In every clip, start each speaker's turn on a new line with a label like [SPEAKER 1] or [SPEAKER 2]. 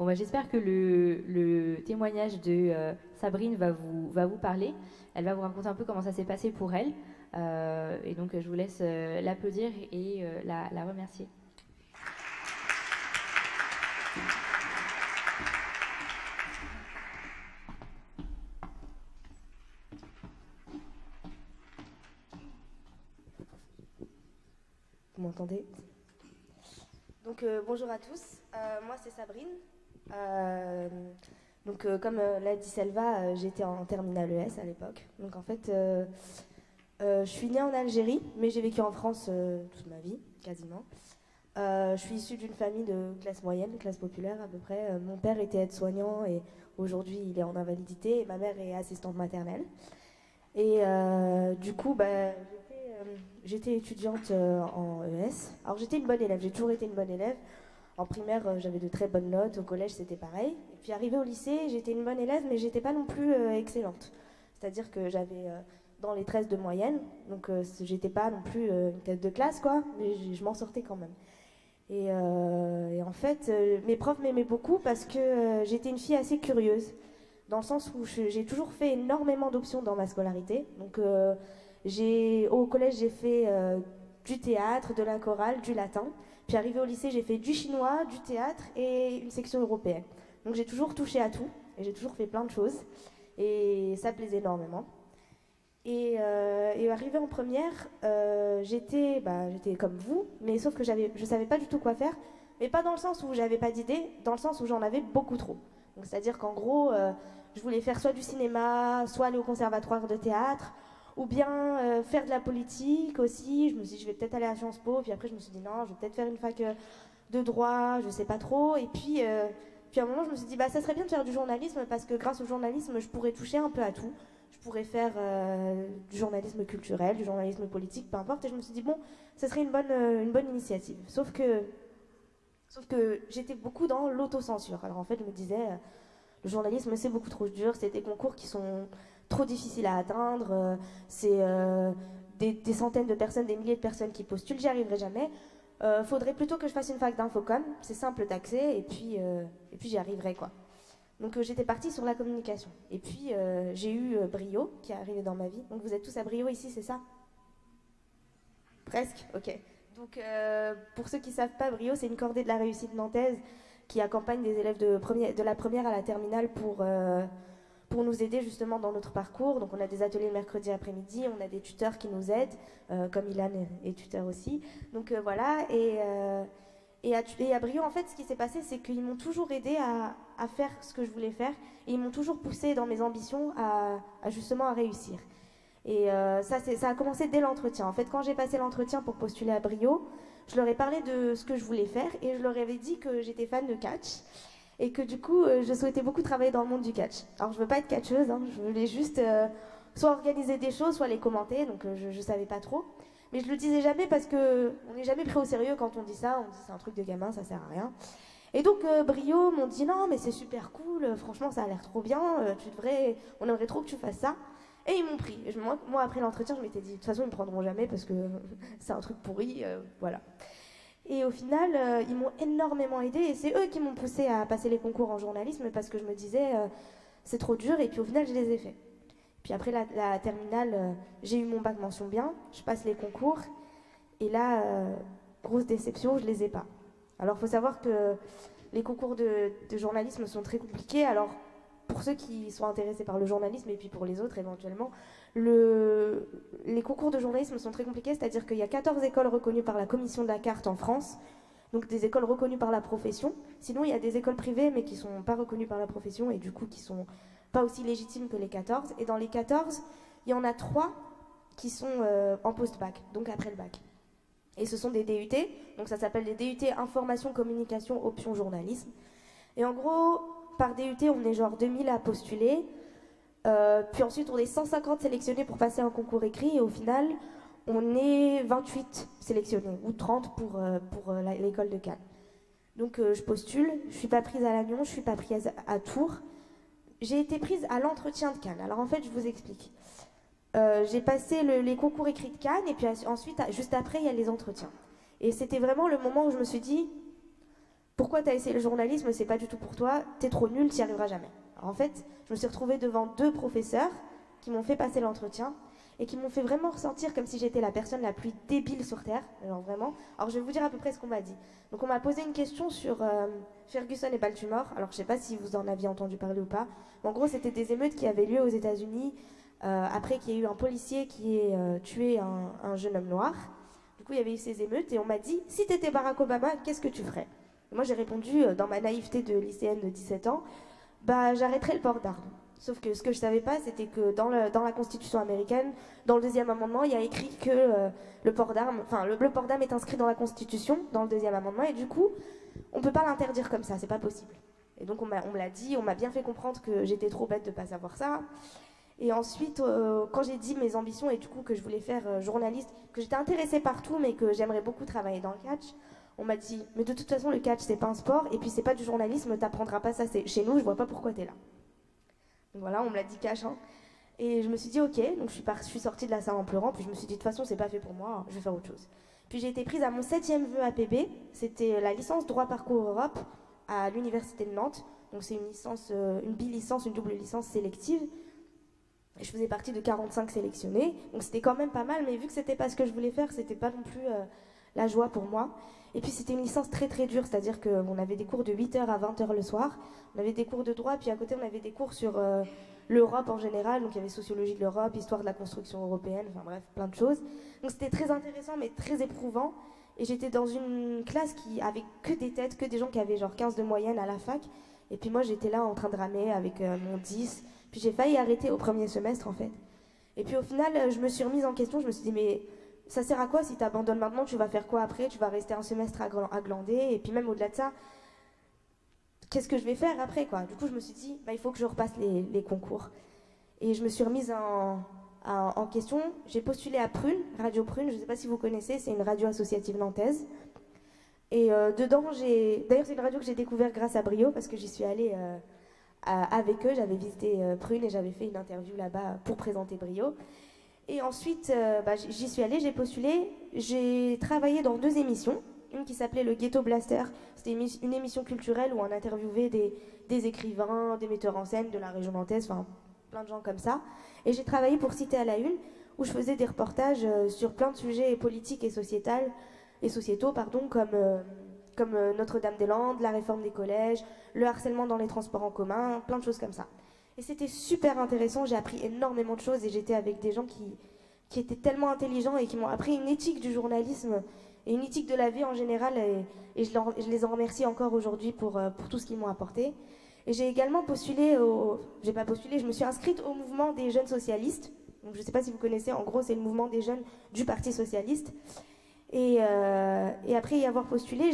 [SPEAKER 1] Bon, bah, j'espère que le témoignage de Sabrine va vous parler. Elle va vous raconter un peu comment ça s'est passé pour elle. Et donc, je vous laisse l'applaudir et la remercier.
[SPEAKER 2] Vous m'entendez? Donc bonjour à tous, moi c'est Sabrine. Comme l'a dit Selva, j'étais en terminale ES à l'époque. Donc en fait, je suis née en Algérie, mais j'ai vécu en France toute ma vie, quasiment. Je suis issue d'une famille de classe moyenne, classe populaire à peu près. Mon père était aide-soignant et aujourd'hui il est en invalidité. Et ma mère est assistante maternelle. Et du coup, j'étais étudiante en ES. Alors j'étais une bonne élève, j'ai toujours été une bonne élève. En primaire, j'avais de très bonnes notes. Au collège, c'était pareil. Et puis arrivée au lycée, j'étais une bonne élève, mais j'étais pas non plus excellente. C'est-à-dire que j'avais dans les 13 de moyenne, donc j'étais pas non plus une tête de classe, quoi, mais je m'en sortais quand même. Et en fait, mes profs m'aimaient beaucoup parce que j'étais une fille assez curieuse, dans le sens où j'ai toujours fait énormément d'options dans ma scolarité. Donc, au collège, j'ai fait du théâtre, de la chorale, du latin. Puis arrivé au lycée, j'ai fait du chinois, du théâtre et une section européenne. Donc j'ai toujours touché à tout et j'ai toujours fait plein de choses. Et ça plaisait énormément. Et arrivée en première, j'étais comme vous, mais sauf que je savais pas du tout quoi faire. Mais pas dans le sens où j'avais pas d'idée, dans le sens où j'en avais beaucoup trop. Donc c'est-à-dire qu'en gros, je voulais faire soit du cinéma, soit aller au conservatoire de théâtre, ou bien faire de la politique aussi. Je me suis dit, je vais peut-être aller à Sciences Po. Puis après, je me suis dit, non, je vais peut-être faire une fac de droit, je sais pas trop. Et puis à un moment, je me suis dit, bah, ça serait bien de faire du journalisme parce que grâce au journalisme, je pourrais toucher un peu à tout. Je pourrais faire du journalisme culturel, du journalisme politique, peu importe. Et je me suis dit, bon, ça serait une bonne initiative. Sauf que j'étais beaucoup dans l'autocensure. Alors en fait, je me disais, le journalisme, c'est beaucoup trop dur. C'est des concours qui sont trop difficiles à atteindre. C'est des centaines de personnes, des milliers de personnes qui postulent. J'y arriverai jamais. Faudrait plutôt que je fasse une fac d'infocom. C'est simple d'accès et puis j'y arriverai, quoi. Donc j'étais partie sur la communication. Et puis j'ai eu Brio qui est arrivé dans ma vie. Donc vous êtes tous à Brio ici, c'est ça? Presque, ok. Donc pour ceux qui ne savent pas, Brio, c'est une cordée de la réussite nantaise qui accompagne des élèves de la première à la terminale pour nous aider justement dans notre parcours. Donc on a des ateliers le mercredi après-midi, on a des tuteurs qui nous aident, comme Ilan est tuteur aussi. Donc voilà, et à Brio, en fait, ce qui s'est passé, c'est qu'ils m'ont toujours aidé à faire ce que je voulais faire, et ils m'ont toujours poussé dans mes ambitions justement à réussir. Et ça a commencé dès l'entretien. En fait, quand j'ai passé l'entretien pour postuler à Brio, je leur ai parlé de ce que je voulais faire et je leur avais dit que j'étais fan de catch et que du coup, je souhaitais beaucoup travailler dans le monde du catch. Alors, je veux pas être catcheuse, hein, je voulais juste soit organiser des choses, soit les commenter, donc je savais pas trop. Mais je le disais jamais parce que on n'est jamais pris au sérieux quand on dit ça. On dit c'est un truc de gamin, ça sert à rien. Et donc Brio m'ont dit non, mais c'est super cool, franchement, ça a l'air trop bien, on aimerait trop que tu fasses ça. Et ils m'ont pris. Moi, après l'entretien, je m'étais dit, de toute façon, ils me prendront jamais parce que c'est un truc pourri, voilà. Et au final, ils m'ont énormément aidée et c'est eux qui m'ont poussée à passer les concours en journalisme parce que je me disais, c'est trop dur et puis au final, je les ai faits. Puis après la terminale, j'ai eu mon bac mention bien, je passe les concours et là, grosse déception, je les ai pas. Alors, il faut savoir que les concours de journalisme sont très compliqués. Alors, pour ceux qui sont intéressés par le journalisme et puis pour les autres éventuellement, les concours de journalisme sont très compliqués, c'est-à-dire qu'il y a 14 écoles reconnues par la commission de la carte en France, donc des écoles reconnues par la profession. Sinon, il y a des écoles privées mais qui ne sont pas reconnues par la profession et du coup qui ne sont pas aussi légitimes que les 14. Et dans les 14, il y en a 3 qui sont en post-bac, donc après le bac. Et ce sont des DUT, donc ça s'appelle des DUT Information, Communication, Option Journalisme. Et en gros, par DUT, on est genre 2000 à postuler. Puis ensuite, on est 150 sélectionnés pour passer un concours écrit. Et au final, on est 28 sélectionnés, ou 30 pour l'école de Cannes. Donc je postule, je ne suis pas prise à Lannion, je ne suis pas prise à Tours. J'ai été prise à l'entretien de Cannes. Alors en fait, je vous explique. J'ai passé les concours écrits de Cannes, et puis ensuite, juste après, il y a les entretiens. Et c'était vraiment le moment où je me suis dit, pourquoi tu as essayé le journalisme, c'est pas du tout pour toi, t'es trop nul, t'y arriveras jamais. Alors, en fait, je me suis retrouvée devant 2 professeurs qui m'ont fait passer l'entretien et qui m'ont fait vraiment ressentir comme si j'étais la personne la plus débile sur Terre, genre vraiment. Alors je vais vous dire à peu près ce qu'on m'a dit. Donc on m'a posé une question sur Ferguson et Baltimore, alors je sais pas si vous en aviez entendu parler ou pas, mais en gros c'était des émeutes qui avaient lieu aux États-Unis après qu'il y ait eu un policier qui ait tué un jeune homme noir. Du coup il y avait eu ces émeutes et on m'a dit, si t'étais Barack Obama, qu'est-ce que tu ferais? Et moi j'ai répondu dans ma naïveté de lycéenne de 17 ans, bah j'arrêterais le port d'armes. Sauf que ce que je savais pas, c'était que dans la Constitution américaine, dans le 2e amendement, il y a écrit que le port d'armes, enfin le port d'armes est inscrit dans la Constitution, dans le 2e amendement, et du coup, on peut pas l'interdire comme ça, c'est pas possible. Et donc on me l'a dit, on m'a bien fait comprendre que j'étais trop bête de pas savoir ça. Et ensuite, quand j'ai dit mes ambitions et du coup que je voulais faire journaliste, que j'étais intéressée par tout, mais que j'aimerais beaucoup travailler dans le catch, on m'a dit, mais de toute façon le catch c'est pas un sport, et puis c'est pas du journalisme, t'apprendras pas ça, c'est chez nous, je vois pas pourquoi t'es là. Donc voilà, on me l'a dit cash. Hein. Et je me suis dit, ok, donc je suis sortie de la salle en pleurant, puis je me suis dit, de toute façon, c'est pas fait pour moi, je vais faire autre chose. Puis j'ai été prise à mon 7e vœu APB, c'était la licence droit parcours Europe à l'université de Nantes. Donc c'est une licence, une bi-licence, une double licence sélective. Et je faisais partie de 45 sélectionnés, donc c'était quand même pas mal, mais vu que c'était pas ce que je voulais faire, c'était pas non plus la joie pour moi. Et puis c'était une licence très très dure, c'est-à-dire qu'on avait des cours de 8h à 20h le soir, on avait des cours de droit, puis à côté on avait des cours sur l'Europe en général, donc il y avait sociologie de l'Europe, histoire de la construction européenne, enfin bref, plein de choses. Donc c'était très intéressant mais très éprouvant, et j'étais dans une classe qui avait que des têtes, que des gens qui avaient genre 15 de moyenne à la fac, et puis moi j'étais là en train de ramer avec mon 10, puis j'ai failli arrêter au premier semestre en fait. Et puis au final je me suis remise en question, je me suis dit mais ça sert à quoi si tu abandonnes maintenant, tu vas faire quoi après? Tu vas rester un semestre à glander, et puis même au-delà de ça, qu'est-ce que je vais faire après quoi? Du coup, je me suis dit, bah, il faut que je repasse les concours. Et je me suis remise en question. J'ai postulé à Prune, Radio Prune, je ne sais pas si vous connaissez, c'est une radio associative nantaise. Et dedans, d'ailleurs, c'est une radio que j'ai découvert grâce à Brio, parce que j'y suis allée avec eux, j'avais visité Prune et j'avais fait une interview là-bas pour présenter Brio. Et ensuite, j'y suis allée, j'ai postulé, j'ai travaillé dans 2 émissions. Une qui s'appelait le Ghetto Blaster, c'était une émission culturelle où on interviewait des écrivains, des metteurs en scène de la région nantaise, enfin plein de gens comme ça. Et j'ai travaillé pour Cité à la Une, où je faisais des reportages sur plein de sujets politiques et sociétaux, comme Notre-Dame-des-Landes, la réforme des collèges, le harcèlement dans les transports en commun, plein de choses comme ça. Et c'était super intéressant, j'ai appris énormément de choses et j'étais avec des gens qui étaient tellement intelligents et qui m'ont appris une éthique du journalisme et une éthique de la vie en général, et je les en remercie encore aujourd'hui pour tout ce qu'ils m'ont apporté. Et j'ai également je me suis inscrite au mouvement des jeunes socialistes. Donc je ne sais pas si vous connaissez, en gros c'est le mouvement des jeunes du Parti socialiste. Et après y avoir postulé,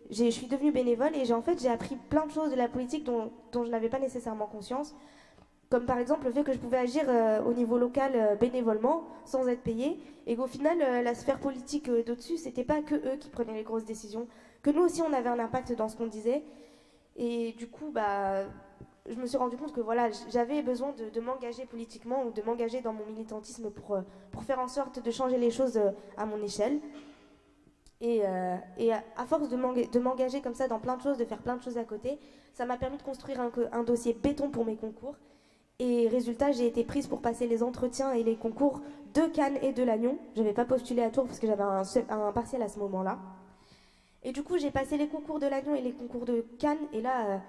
[SPEAKER 2] je suis devenue bénévole et j'ai appris plein de choses de la politique dont je n'avais pas nécessairement conscience. Comme par exemple le fait que je pouvais agir au niveau local bénévolement, sans être payée, et qu'au final, la sphère politique d'au-dessus, c'était pas que eux qui prenaient les grosses décisions, que nous aussi on avait un impact dans ce qu'on disait. Et du coup, je me suis rendu compte que voilà, j'avais besoin de m'engager politiquement ou de m'engager dans mon militantisme pour faire en sorte de changer les choses à mon échelle. Et à force de m'engager comme ça dans plein de choses, de faire plein de choses à côté, ça m'a permis de construire un dossier béton pour mes concours. Et résultat, j'ai été prise pour passer les entretiens et les concours de Cannes et de Lannion. Je n'avais pas postulé à Tours parce que j'avais un partiel à ce moment-là. Et du coup, j'ai passé les concours de Lannion et les concours de Cannes. Et là,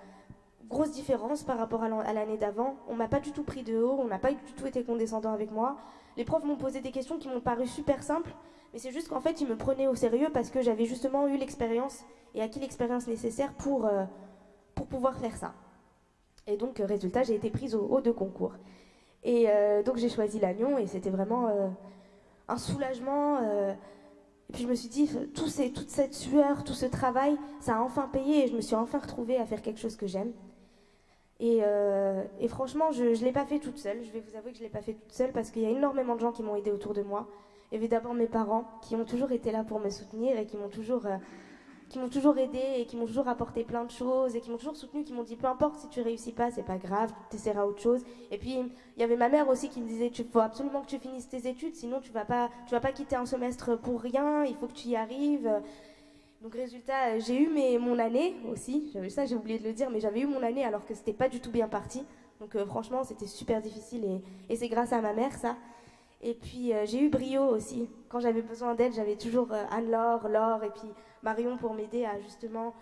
[SPEAKER 2] grosse différence par rapport à l'année d'avant. On m'a pas du tout pris de haut, on n'a pas du tout été condescendant avec moi. Les profs m'ont posé des questions qui m'ont paru super simples. Mais c'est juste qu'en fait, ils me prenaient au sérieux parce que j'avais justement eu l'expérience et acquis l'expérience nécessaire pour pouvoir faire ça. Et donc, résultat, j'ai été prise aux 2 concours. Et donc, j'ai choisi Lannion et c'était vraiment un soulagement. Et puis, je me suis dit, toute cette sueur, tout ce travail, ça a enfin payé et je me suis enfin retrouvée à faire quelque chose que j'aime. Et franchement, je ne l'ai pas fait toute seule. Je vais vous avouer que je ne l'ai pas fait toute seule parce qu'il y a énormément de gens qui m'ont aidée autour de moi. Évidemment, mes parents qui ont toujours été là pour me soutenir et qui m'ont toujours aidée et qui m'ont toujours apporté plein de choses et qui m'ont toujours soutenue, qui m'ont dit peu importe si tu réussis pas, c'est pas grave, tu essaieras autre chose. Et puis il y avait ma mère aussi qui me disait il faut absolument que tu finisses tes études, sinon tu vas pas quitter un semestre pour rien, il faut que tu y arrives. Donc résultat, j'ai eu mon année aussi, ça j'ai oublié de le dire, mais j'avais eu mon année alors que c'était pas du tout bien parti. Donc franchement, c'était super difficile et c'est grâce à ma mère ça. Et puis j'ai eu Brio aussi. Quand j'avais besoin d'aide, j'avais toujours Anne-Laure, Laure et puis Marion pour m'aider à justement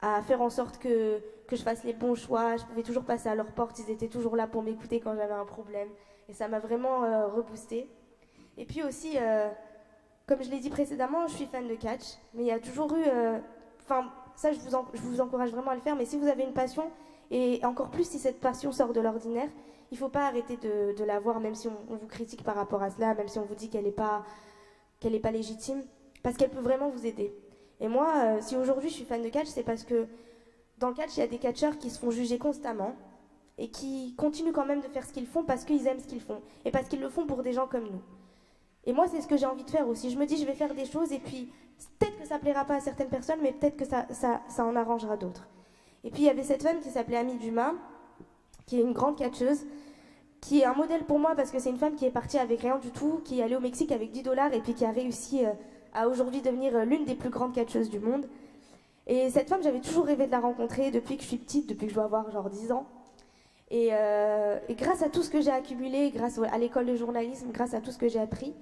[SPEAKER 2] à faire en sorte que je fasse les bons choix. Je pouvais toujours passer à leur porte, ils étaient toujours là pour m'écouter quand j'avais un problème. Et ça m'a vraiment reboosté. Et puis aussi, comme je l'ai dit précédemment, je suis fan de catch, mais il y a toujours eu... ça je vous encourage vraiment à le faire, mais si vous avez une passion, et encore plus si cette passion sort de l'ordinaire, il ne faut pas arrêter de la voir, même si on vous critique par rapport à cela, même si on vous dit qu'elle n'est pas légitime, parce qu'elle peut vraiment vous aider. Et moi, si aujourd'hui je suis fan de catch, c'est parce que dans le catch, il y a des catcheurs qui se font juger constamment et qui continuent quand même de faire ce qu'ils font parce qu'ils aiment ce qu'ils font et parce qu'ils le font pour des gens comme nous. Et moi, c'est ce que j'ai envie de faire aussi. Je me dis, je vais faire des choses et puis peut-être que ça plaira pas à certaines personnes, mais peut-être que ça en arrangera d'autres. Et puis, il y avait cette femme qui s'appelait Amy Dumas, qui est une grande catcheuse, qui est un modèle pour moi parce que c'est une femme qui est partie avec rien du tout, qui est allée au Mexique avec $10 et puis qui a réussi à aujourd'hui devenir l'une des plus grandes catcheuses du monde. Et cette femme, j'avais toujours rêvé de la rencontrer depuis que je suis petite, depuis que je dois avoir genre 10 ans. Et grâce à tout ce que j'ai accumulé, grâce à l'école de journalisme, grâce à tout ce que j'ai appris,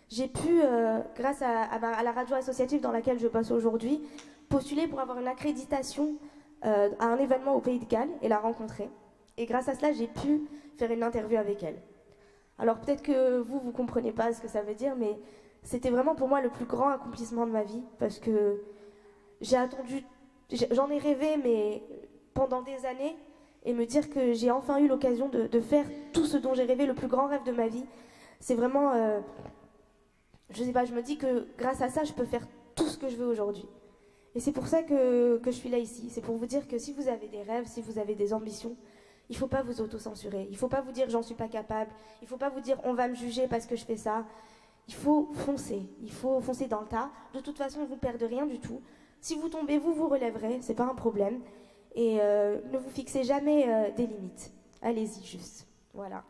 [SPEAKER 2] j'ai pu, grâce à la radio associative dans laquelle je bosse aujourd'hui, postuler pour avoir une accréditation à un événement au Pays de Galles et la rencontrer. Et grâce à cela, j'ai pu faire une interview avec elle. Alors peut-être que vous ne comprenez pas ce que ça veut dire, mais c'était vraiment pour moi le plus grand accomplissement de ma vie, parce que j'en ai rêvé, mais pendant des années, et me dire que j'ai enfin eu l'occasion de faire tout ce dont j'ai rêvé, le plus grand rêve de ma vie, c'est vraiment... je sais pas, je me dis que grâce à ça, je peux faire tout ce que je veux aujourd'hui. Et c'est pour ça que je suis là ici. C'est pour vous dire que si vous avez des rêves, si vous avez des ambitions, il ne faut pas vous autocensurer. Il ne faut pas vous dire j'en suis pas capable. Il ne faut pas vous dire on va me juger parce que je fais ça. Il faut foncer. Il faut foncer dans le tas. De toute façon, vous ne perdez rien du tout. Si vous tombez, vous vous relèverez. C'est pas un problème. Et ne vous fixez jamais des limites. Allez-y juste. Voilà.